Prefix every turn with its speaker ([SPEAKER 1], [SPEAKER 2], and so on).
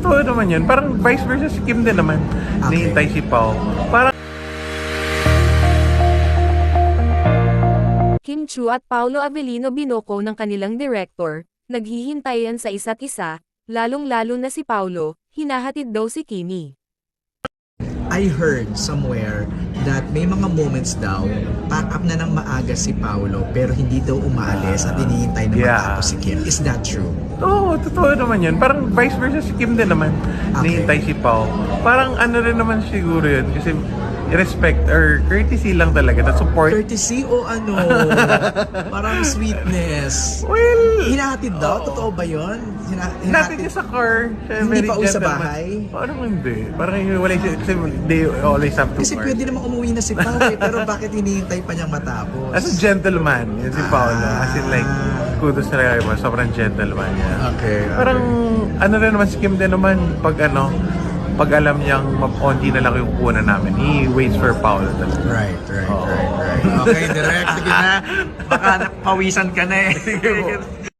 [SPEAKER 1] totoo naman yun. Parang vice versa si Kim din naman.
[SPEAKER 2] Okay.
[SPEAKER 1] Nihintay si Pao. Parang
[SPEAKER 3] Kim Chu at Paolo Avellino Binoco ng kanilang director, naghihintayan sa isa't isa, lalong-lalo na si Paolo, hinahatid daw si Kimi.
[SPEAKER 2] I heard somewhere that may mga moments daw, pack up na ng maaga si Paolo pero hindi daw umaalis at hinihintay na
[SPEAKER 1] Yeah.
[SPEAKER 2] matapos si Kim. Is that true?
[SPEAKER 1] oo, totoo naman yun. Parang vice versa si Kim din naman.
[SPEAKER 2] Okay.
[SPEAKER 1] Nihintay si Pao. Parang ano rin naman siguro yun. Kasi respect or courtesy lang talaga. Na support.
[SPEAKER 2] Courtesy o ano? Parang sweetness.
[SPEAKER 1] Well,
[SPEAKER 2] Hinahatid daw?
[SPEAKER 1] oo.
[SPEAKER 2] Totoo ba yun?
[SPEAKER 1] Natin niya sa car. Siya,
[SPEAKER 2] Hindi
[SPEAKER 1] very
[SPEAKER 2] pa uwi sa
[SPEAKER 1] gentleman.
[SPEAKER 2] bahay?
[SPEAKER 1] Parang hindi. Parang wala siya. Kasi they always have to
[SPEAKER 2] Kasi
[SPEAKER 1] car.
[SPEAKER 2] pwede namang umuwi na si Pao eh, pero bakit hinihintay pa niyang matapos?
[SPEAKER 1] As a gentleman, yun si Paolo. As in like, kudos talaga mo. Sobrang gentleman niya.
[SPEAKER 2] Okay.
[SPEAKER 1] Parang, ano rin naman si Kim din naman, pag alam niyang onti na lang yung kukunan namin, he waits for Paolo talaga.
[SPEAKER 2] Right.
[SPEAKER 1] Oo.
[SPEAKER 2] Okay, direct. Sige na. Baka pawisan ka na eh.